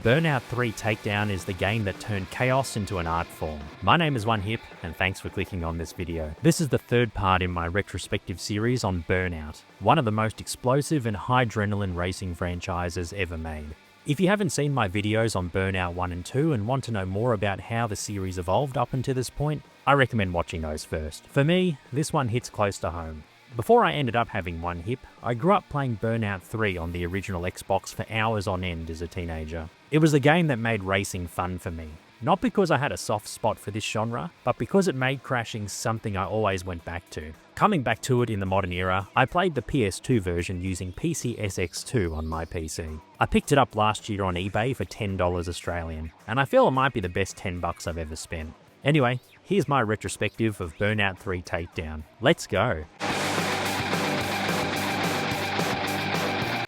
Burnout 3 Takedown is the game that turned chaos into an art form. My name is OneHip, and thanks for clicking on this video. This is the third part in my retrospective series on Burnout, one of the most explosive and high adrenaline racing franchises ever made. If you haven't seen my videos on Burnout 1 and 2 and want to know more about how the series evolved up until this point, I recommend watching those first. For me, this one hits close to home. Before I ended up having OneHip, I grew up playing Burnout 3 on the original Xbox for hours on end as a teenager. It was the game that made racing fun for me. Not because I had a soft spot for this genre, but because it made crashing something I always went back to. Coming back to it in the modern era, I played the PS2 version using PCSX2 on my PC. I picked it up last year on eBay for $10 Australian, and I feel it might be the best $10 I've ever spent. Anyway, here's my retrospective of Burnout 3 Takedown. Let's go!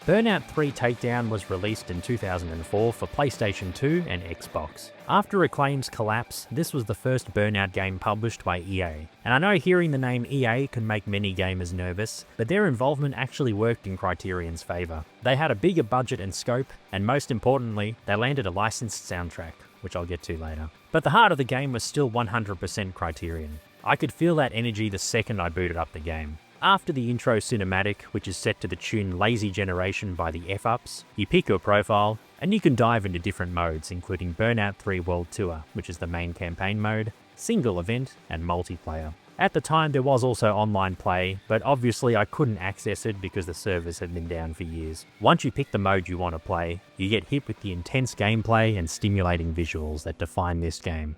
Burnout 3 Takedown was released in 2004 for PlayStation 2 and Xbox. After Acclaim's collapse, this was the first Burnout game published by EA. And I know hearing the name EA can make many gamers nervous, but their involvement actually worked in Criterion's favour. They had a bigger budget and scope, and most importantly, they landed a licensed soundtrack, which I'll get to later. But the heart of the game was still 100% Criterion. I could feel that energy the second I booted up the game. After the intro cinematic, which is set to the tune Lazy Generation by the F-Ups, you pick your profile, and you can dive into different modes, including Burnout 3 World Tour, which is the main campaign mode, single event, and multiplayer. At the time there was also online play, but obviously I couldn't access it because the servers had been down for years. Once you pick the mode you want to play, you get hit with the intense gameplay and stimulating visuals that define this game.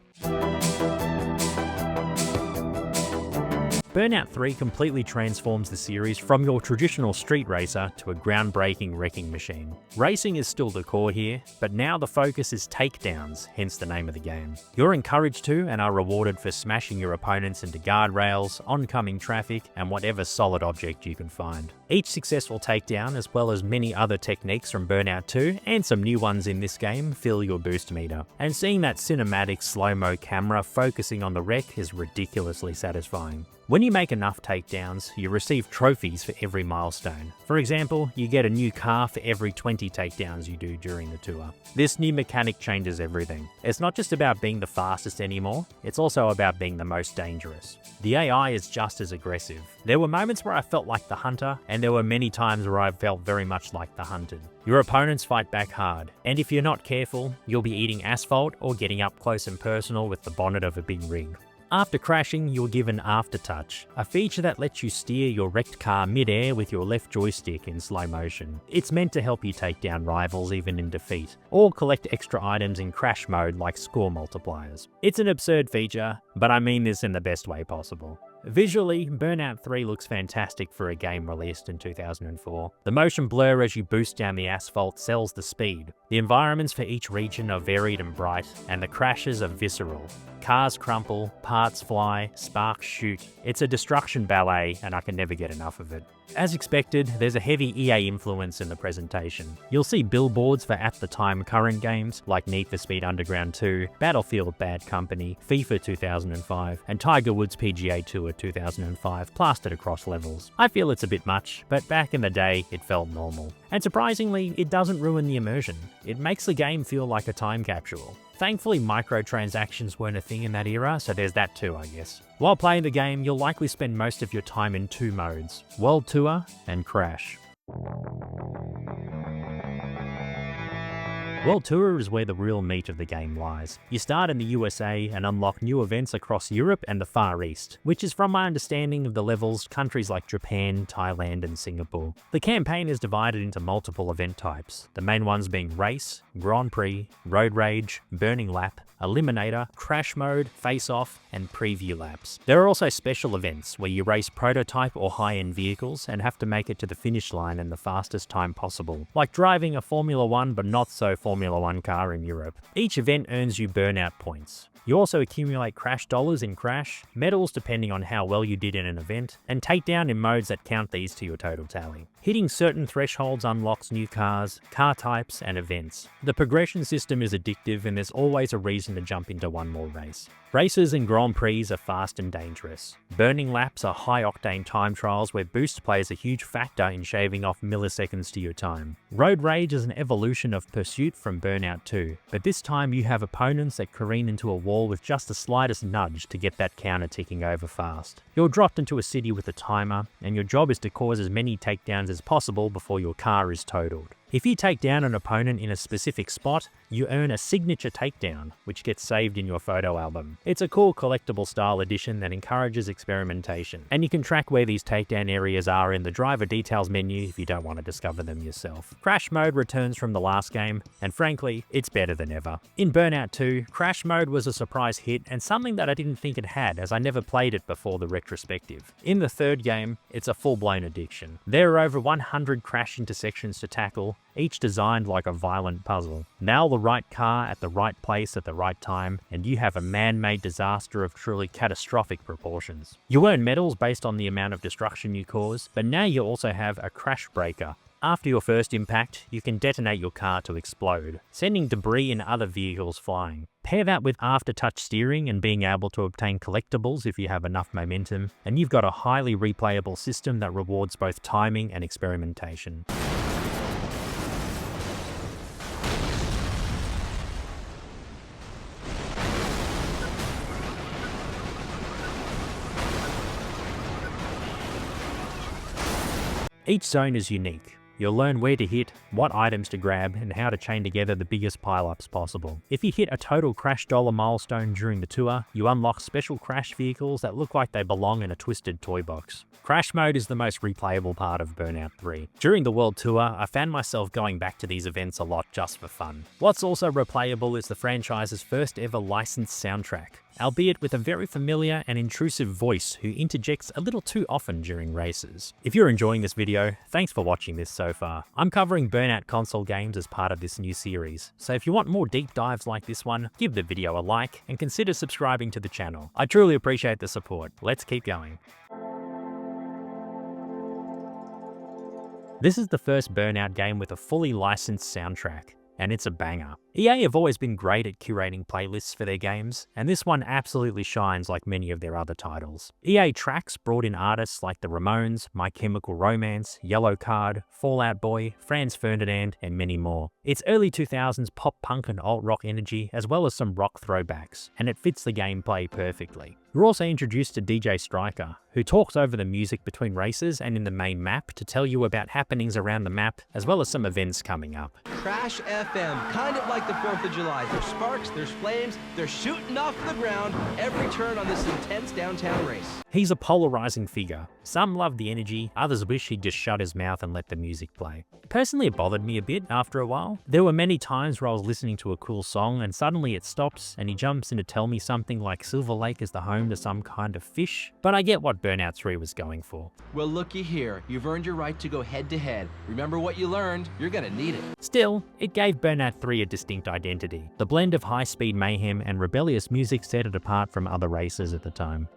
Burnout 3 completely transforms the series from your traditional street racer to a groundbreaking wrecking machine. Racing is still the core here, but now the focus is takedowns, hence the name of the game. You're encouraged to and are rewarded for smashing your opponents into guardrails, oncoming traffic, and whatever solid object you can find. Each successful takedown, as well as many other techniques from Burnout 2 and some new ones in this game, fill your boost meter. And seeing that cinematic slow-mo camera focusing on the wreck is ridiculously satisfying. When you make enough takedowns, you receive trophies for every milestone. For example, you get a new car for every 20 takedowns you do during the tour. This new mechanic changes everything. It's not just about being the fastest anymore, it's also about being the most dangerous. The AI is just as aggressive. There were moments where I felt like the hunter, and there were many times where I felt very much like the hunted. Your opponents fight back hard, and if you're not careful, you'll be eating asphalt or getting up close and personal with the bonnet of a big rig. After crashing, you'll give an aftertouch, a feature that lets you steer your wrecked car mid-air with your left joystick in slow motion. It's meant to help you take down rivals even in defeat, or collect extra items in crash mode like score multipliers. It's an absurd feature, but I mean this in the best way possible. Visually, Burnout 3 looks fantastic for a game released in 2004. The motion blur as you boost down the asphalt sells the speed. The environments for each region are varied and bright, and the crashes are visceral. Cars crumple, parts fly, sparks shoot. It's a destruction ballet, and I can never get enough of it. As expected, there's a heavy EA influence in the presentation. You'll see billboards for at-the-time current games like Need for Speed Underground 2, Battlefield Bad Company, FIFA 2005, and Tiger Woods PGA Tour 2005 plastered across levels. I feel it's a bit much, but back in the day, it felt normal. And surprisingly, it doesn't ruin the immersion. It makes the game feel like a time capsule. Thankfully, microtransactions weren't a thing in that era, so there's that too, I guess. While playing the game, you'll likely spend most of your time in two modes: World Tour and Crash. World Tour is where the real meat of the game lies. You start in the USA and unlock new events across Europe and the Far East, which is from my understanding of the levels countries like Japan, Thailand and Singapore. The campaign is divided into multiple event types, the main ones being Race, Grand Prix, Road Rage, Burning Lap, Eliminator, Crash Mode, Face Off, and Preview Laps. There are also special events where you race prototype or high-end vehicles and have to make it to the finish line in the fastest time possible, like driving a Formula 1 but not so Formula 1 car in Europe. Each event earns you Burnout points. You also accumulate Crash dollars in Crash, medals depending on how well you did in an event, and Takedown in modes that count these to your total tally. Hitting certain thresholds unlocks new cars, car types, and events. The progression system is addictive and there's always a reason to jump into one more race. Races and Grand Prix are fast and dangerous. Burning laps are high-octane time trials where boost plays a huge factor in shaving off milliseconds to your time. Road Rage is an evolution of Pursuit from Burnout 2, but this time you have opponents that careen into a wall with just the slightest nudge to get that counter ticking over fast. You're dropped into a city with a timer, and your job is to cause as many takedowns as possible before your car is totaled. If you take down an opponent in a specific spot, you earn a signature takedown, which gets saved in your photo album. It's a cool collectible style edition that encourages experimentation, and you can track where these takedown areas are in the driver details menu if you don't want to discover them yourself. Crash mode returns from the last game, and frankly, it's better than ever. In Burnout 2, Crash mode was a surprise hit and something that I didn't think it had, as I never played it before the retrospective. In the third game, it's a full-blown addiction. There are over 100 crash intersections to tackle, each designed like a violent puzzle. Nail the right car at the right place at the right time, and you have a man-made disaster of truly catastrophic proportions. You earn medals based on the amount of destruction you cause, but now you also have a crash breaker. After your first impact, you can detonate your car to explode, sending debris and other vehicles flying. Pair that with aftertouch steering and being able to obtain collectibles if you have enough momentum, and you've got a highly replayable system that rewards both timing and experimentation. Each zone is unique. You'll learn where to hit, what items to grab, and how to chain together the biggest pile-ups possible. If you hit a total Crash Dollar milestone during the tour, you unlock special Crash vehicles that look like they belong in a twisted toy box. Crash mode is the most replayable part of Burnout 3. During the World Tour, I found myself going back to these events a lot just for fun. What's also replayable is the franchise's first ever licensed soundtrack, albeit with a very familiar and intrusive voice who interjects a little too often during races. If you're enjoying this video, thanks for watching this so far. I'm covering Burnout console games as part of this new series, so if you want more deep dives like this one, give the video a like and consider subscribing to the channel. I truly appreciate the support. Let's keep going. This is the first Burnout game with a fully licensed soundtrack, and it's a banger. EA have always been great at curating playlists for their games, and this one absolutely shines like many of their other titles. EA Tracks brought in artists like the Ramones, My Chemical Romance, Yellow Card, Fall Out Boy, Franz Ferdinand, and many more. It's early 2000s pop punk and alt-rock energy, as well as some rock throwbacks, and it fits the gameplay perfectly. You're also introduced to DJ Striker, who talks over the music between races and in the main map to tell you about happenings around the map, as well as some events coming up. Crash FM, kind of like the 4th of July. There's sparks, there's flames, they're shooting off the ground every turn on this intense downtown race. He's a polarizing figure. Some love the energy, others wish he'd just shut his mouth and let the music play. Personally, it bothered me a bit after a while. There were many times where I was listening to a cool song and suddenly it stops and he jumps in to tell me something like Silver Lake is the home to some kind of fish, but I get what Burnout 3 was going for. Well, looky here, you've earned your right to go head to head. Remember what you learned, you're gonna need it. Still, it gave Burnout 3 a distinct identity. The blend of high-speed mayhem and rebellious music set it apart from other races at the time.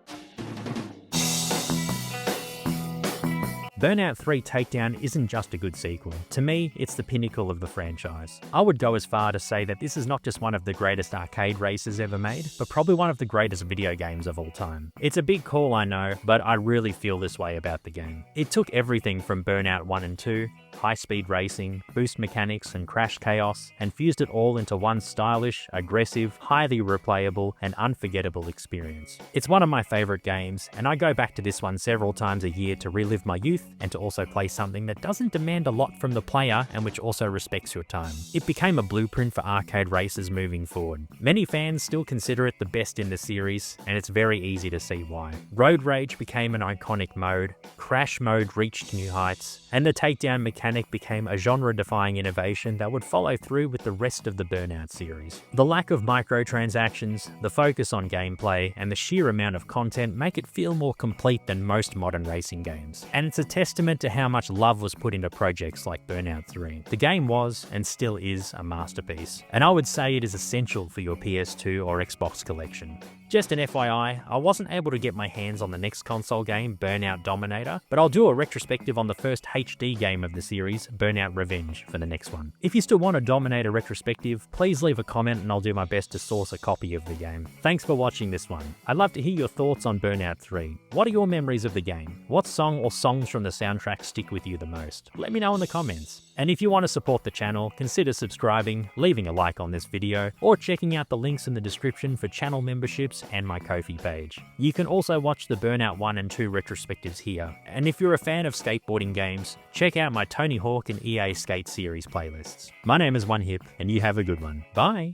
Burnout 3 Takedown isn't just a good sequel. To me, it's the pinnacle of the franchise. I would go as far to say that this is not just one of the greatest arcade races ever made, but probably one of the greatest video games of all time. It's a big call, I know, but I really feel this way about the game. It took everything from Burnout 1 and 2, high-speed racing, boost mechanics, and crash chaos, and fused it all into one stylish, aggressive, highly replayable, and unforgettable experience. It's one of my favorite games, and I go back to this one several times a year to relive my youth and to also play something that doesn't demand a lot from the player and which also respects your time. It became a blueprint for arcade races moving forward. Many fans still consider it the best in the series, and it's very easy to see why. Road Rage became an iconic mode, Crash mode reached new heights, and the Takedown mechanic became a genre-defying innovation that would follow through with the rest of the Burnout series. The lack of microtransactions, the focus on gameplay, and the sheer amount of content make it feel more complete than most modern racing games. And it's a testament to how much love was put into projects like Burnout 3. The game was, and still is, a masterpiece, and I would say it is essential for your PS2 or Xbox collection. Just an FYI, I wasn't able to get my hands on the next console game, Burnout Dominator, but I'll do a retrospective on the first HD game of the series, Burnout Revenge, for the next one. If you still want a Dominator retrospective, please leave a comment and I'll do my best to source a copy of the game. Thanks for watching this one. I'd love to hear your thoughts on Burnout 3. What are your memories of the game? What song or songs from the soundtrack stick with you the most? Let me know in the comments. And if you want to support the channel, consider subscribing, leaving a like on this video, or checking out the links in the description for channel memberships and my Ko-fi page. You can also watch the Burnout 1 and 2 retrospectives here. And if you're a fan of skateboarding games, check out my Tony Hawk and EA Skate series playlists. My name is OneHip, and you have a good one. Bye!